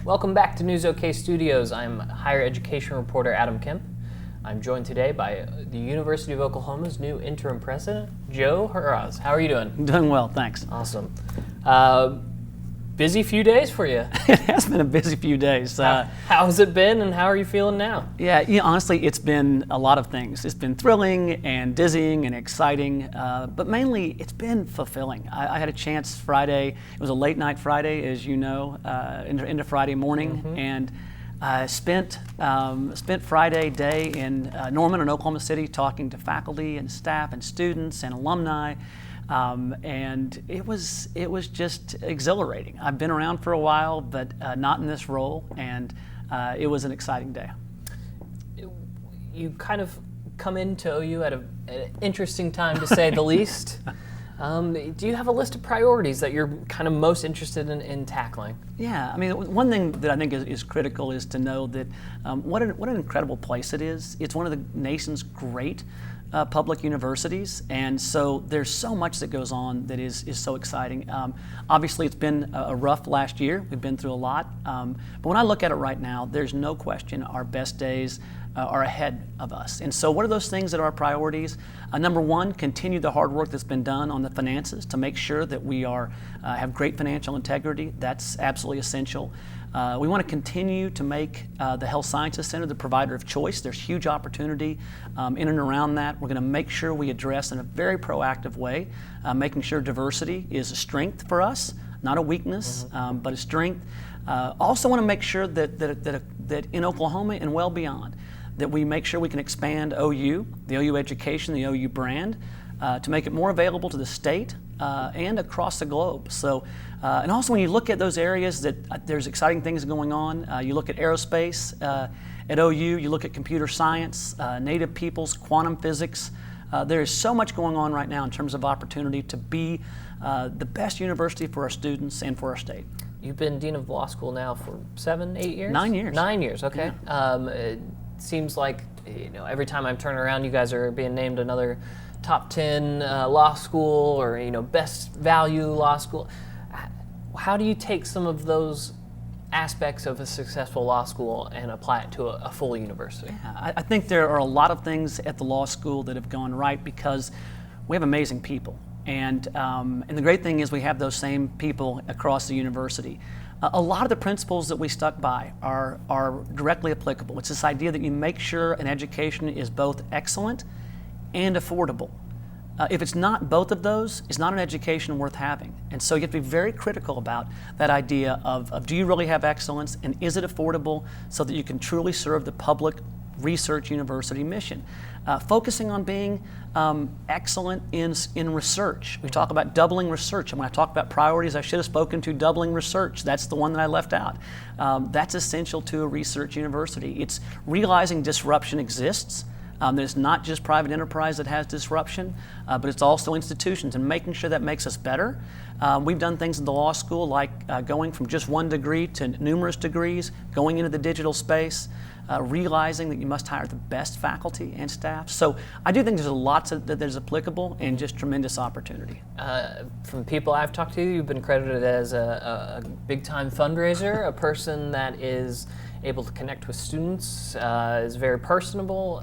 Welcome back to News OK Studios. I'm higher education reporter Adam Kemp. I'm joined today by the University of Oklahoma's new interim president, Joe Harroz. How are you doing? Doing well, thanks. Awesome. Busy few days for you. It has been a busy few days. How has it been, and how are you feeling now? Yeah, honestly, it's been a lot of things. It's been thrilling and dizzying and exciting, but mainly it's been fulfilling. I had a chance Friday. It was a late night Friday, as you know, into Friday morning, and spent Friday day in Norman and Oklahoma City talking to faculty and staff and students and alumni. And it was just exhilarating. I've been around for a while, but not in this role, and it was an exciting day. You kind of come into OU at an interesting time, to say the least. Do you have a list of priorities that you're kind of most interested in tackling? Yeah, I mean, one thing that I think is critical is to know that what an incredible place it is. It's one of the nation's great public universities, and so there's so much that goes on that is so exciting. Obviously, it's been a rough last year. We've been through a lot, but when I look at it right now, there's no question our best days are ahead of us. And so what are those things that are our priorities? Number one, continue the hard work that's been done on the finances to make sure that we have great financial integrity. That's absolutely essential. We want to continue to make the Health Sciences Center the provider of choice. There's huge opportunity in and around that. We're going to make sure we address in a very proactive way, making sure diversity is a strength for us, not a weakness, but a strength. Also want to make sure that in Oklahoma and well beyond, that we make sure we can expand OU, the OU education, the OU brand, to make it more available to the state and across the globe. So, and also when you look at those areas that there's exciting things going on, you look at aerospace at OU, you look at computer science, native peoples, quantum physics. There is so much going on right now in terms of opportunity to be the best university for our students and for our state. You've been Dean of Law School now for 7, 8 years? 9 years. 9 years, okay. Yeah. It seems like every time I'm turning around, you guys are being named another top 10 law school or best value law school. How do you take some of those aspects of a successful law school and apply it to a full university? Yeah, I think there are a lot of things at the law school that have gone right because we have amazing people. And the great thing is we have those same people across the university. A lot of the principles that we stuck by are directly applicable. It's this idea that you make sure an education is both excellent and affordable. If it's not both of those, it's not an education worth having. And so you have to be very critical about that idea of do you really have excellence, and is it affordable so that you can truly serve the public research university mission. Focusing on being excellent in research. We talk about doubling research, and when I talk about priorities, I should have spoken to doubling research. That's the one that I left out. That's essential to a research university. It's realizing disruption exists. There's not just private enterprise that has disruption, but it's also institutions, and making sure that makes us better. We've done things in the law school like going from just one degree to numerous degrees, going into the digital space, realizing that you must hire the best faculty and staff. So I do think there's lots that is applicable and just tremendous opportunity. From people I've talked to, you've been credited as a big-time fundraiser, a person that is able to connect with students, is very personable.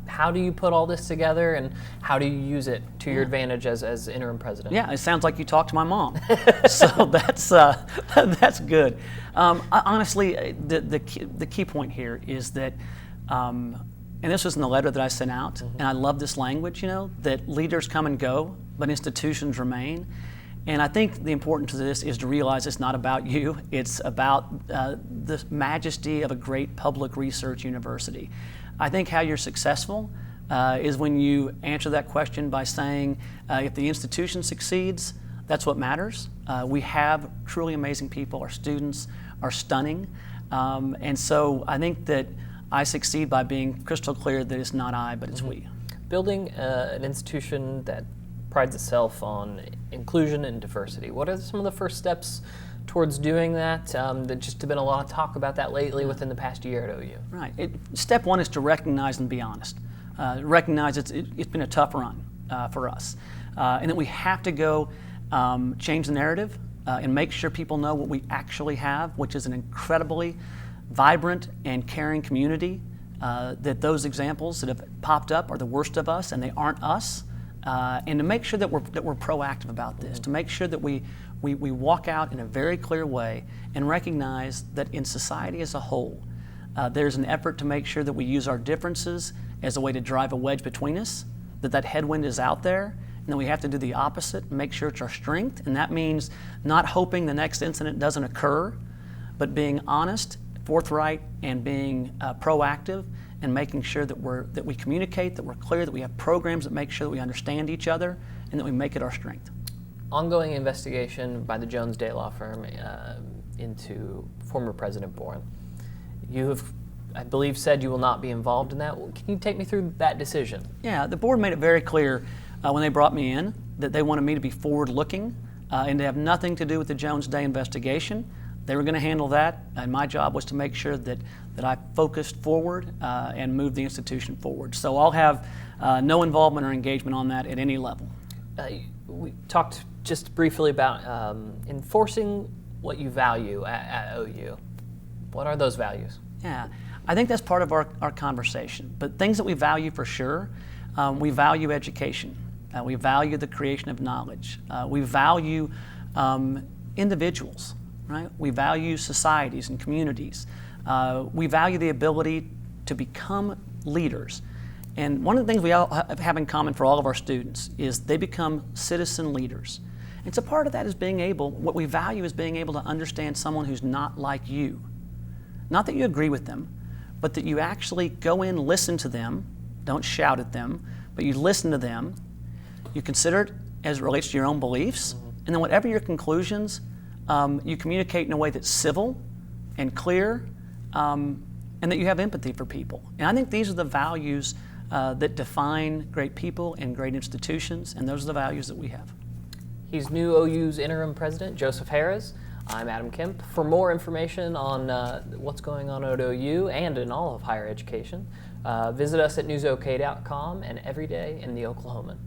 How do you put all this together, and how do you use it to your advantage as interim president? Yeah, it sounds like you talked to my mom. So that's good. Honestly, the key point here is that, and this was in the letter that I sent out, and I love this language, that leaders come and go, but institutions remain. And I think the importance of this is to realize it's not about you, it's about the majesty of a great public research university. I think how you're successful is when you answer that question by saying, if the institution succeeds, that's what matters. We have truly amazing people. Our students are stunning. And so I think that I succeed by being crystal clear that it's not I, but it's we. Building an institution that prides itself on inclusion and diversity, what are some of the first steps towards doing that? There's just been a lot of talk about that lately within the past year at OU. Right. Step one is to recognize and be honest. Recognize it's been a tough run for us. And that we have to go change the narrative and make sure people know what we actually have, which is an incredibly vibrant and caring community, that those examples that have popped up are the worst of us and they aren't us, and to make sure that we're proactive about this, to make sure that we walk out in a very clear way and recognize that in society as a whole, there's an effort to make sure that we use our differences as a way to drive a wedge between us, that headwind is out there, and then we have to do the opposite and make sure it's our strength. And that means not hoping the next incident doesn't occur, but being honest, forthright, and being proactive, and making sure that we communicate, that we're clear, that we have programs that make sure that we understand each other, and that we make it our strength. Ongoing investigation by the Jones Day law firm into former President Boren. You have, I believe, said you will not be involved in that. Can you take me through that decision? Yeah, the board made it very clear when they brought me in that they wanted me to be forward-looking and to have nothing to do with the Jones Day investigation. They were going to handle that, and my job was to make sure that I focused forward and moved the institution forward. So I'll have no involvement or engagement on that at any level. We talked just briefly about enforcing what you value at OU. What are those values? Yeah, I think that's part of our conversation. But things that we value for sure, we value education. We value the creation of knowledge. We value individuals, right? We value societies and communities. We value the ability to become leaders. And one of the things we all have in common for all of our students is they become citizen leaders. And so part of that is what we value is being able to understand someone who's not like you. Not that you agree with them, but that you actually go in, listen to them, don't shout at them, but you listen to them, you consider it as it relates to your own beliefs, and then whatever your conclusions, you communicate in a way that's civil and clear, and that you have empathy for people. And I think these are the values that define great people and great institutions, and those are the values that we have. He's new OU's Interim President Joseph Harroz. I'm Adam Kemp. For more information on what's going on at OU and in all of higher education, visit us at newsok.com and every day in the Oklahoman.